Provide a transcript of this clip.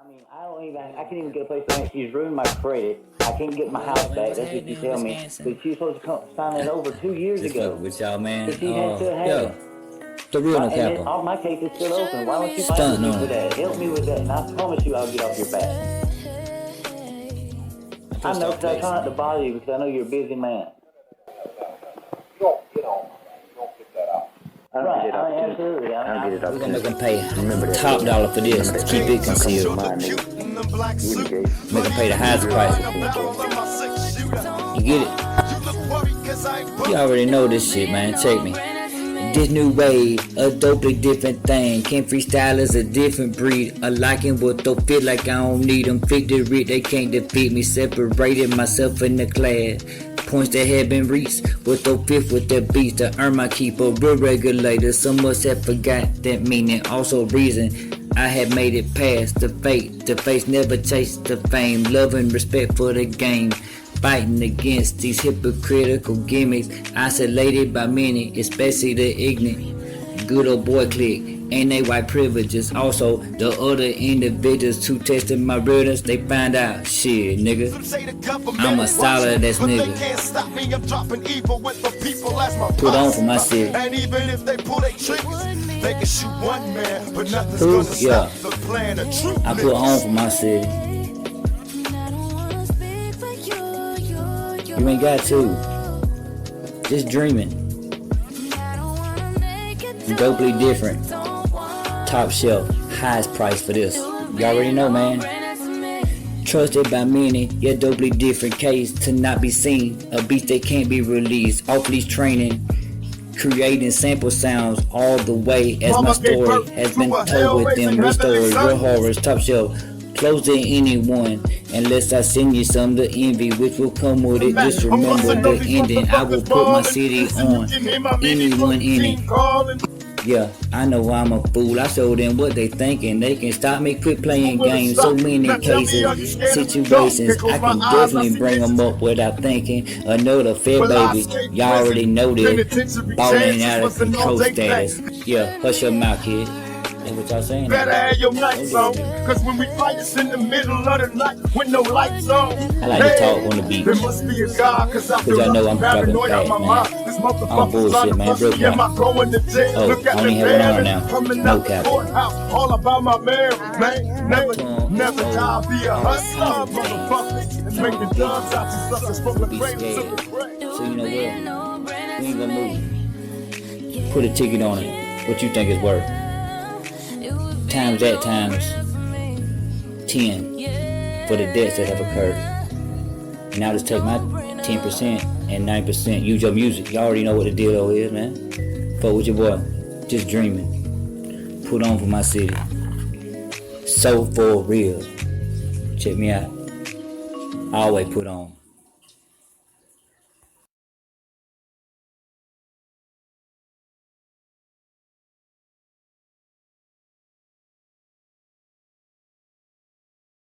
I can't even get a place to rent. She's ruined my credit. I can't get my house back. That's what you tell me. But she was supposed to come sign it over 2 years ago. With y'all, man. But she had to have it. The real no And capo. all my case is still open. Why don't you fight me for that? Help me with that, and I promise you I'll get off your back. I know, because I try not to bother you, because I know you're a busy man. You don't get that out. Right, absolutely. We're gonna make them pay top dollar for this. Keep it concealed. Make them pay the highest price. You get it? You already know this shit, man. Check me. This new wave, a totally different thing. Can't freestyle is a different breed. I liking what don't feel like I don't need them. Victory, they can't defeat me. Separated myself in the class. Points that have been reached with the fifth with the beats to earn my keep a real regulator. Some must have forgot that meaning. Also reason I have made it past the fate. The face never chase the fame. Love and respect for the game. Fighting against these hypocritical gimmicks, isolated by many, especially the ignorant. Good old boy clique, ain't they white privileges? Also, the other individuals who tested my realness, they find out, shit, nigga, I'm a solid ass nigga. Put on for my city. And even if they pull their triggers, they can shoot one man, but nothing's Who? gonna stop the plan of truth. I put on for my city. You ain't got to. Just dreaming. Dopely different. Top shelf. Highest price for this. You already know, man. Trusted by many, yet dopely different case to not be seen. A beast that can't be released. Off leash training. Creating sample sounds all the way as my story has been told with them. Restored real horrors. Top shelf. Close to anyone unless I send you some to envy, which will come with it. Just remember the ending. I will put my city on anyone in it. Yeah, I know I'm a fool. I show them what they thinking. They can stop me, quit playing games. So many cases, situations, I can definitely bring them up without thinking. Another fair baby, y'all already know this. Balling out of control status. Yeah, hush your mouth, kid. That's what y'all saying. Better have your nights on, cause when we fight it's in the middle of the night with no lights on. I like to talk on the beach. There must be a God, cause I feel y'all know I'm paranoid dropping out my mind. fast, This man. I'm motherfucker's bullshit, man. Real am I going to jail? Oh, Look at I only the have one on band now. coming No out the cap. courthouse. All about my man. Never die, be a hustler, motherfucker. And make the guns out you suckers from the cradle to the grave. So you know what? We ain't gonna move. Put a ticket on it. What you think it's worth? Times that times 10 for the debts that have occurred. And now just take my 10% and 9%. Use your music. You already know what the deal is, man. Fuck with your boy. Just dreaming. Put on for my city. So for real. Check me out. I always put on.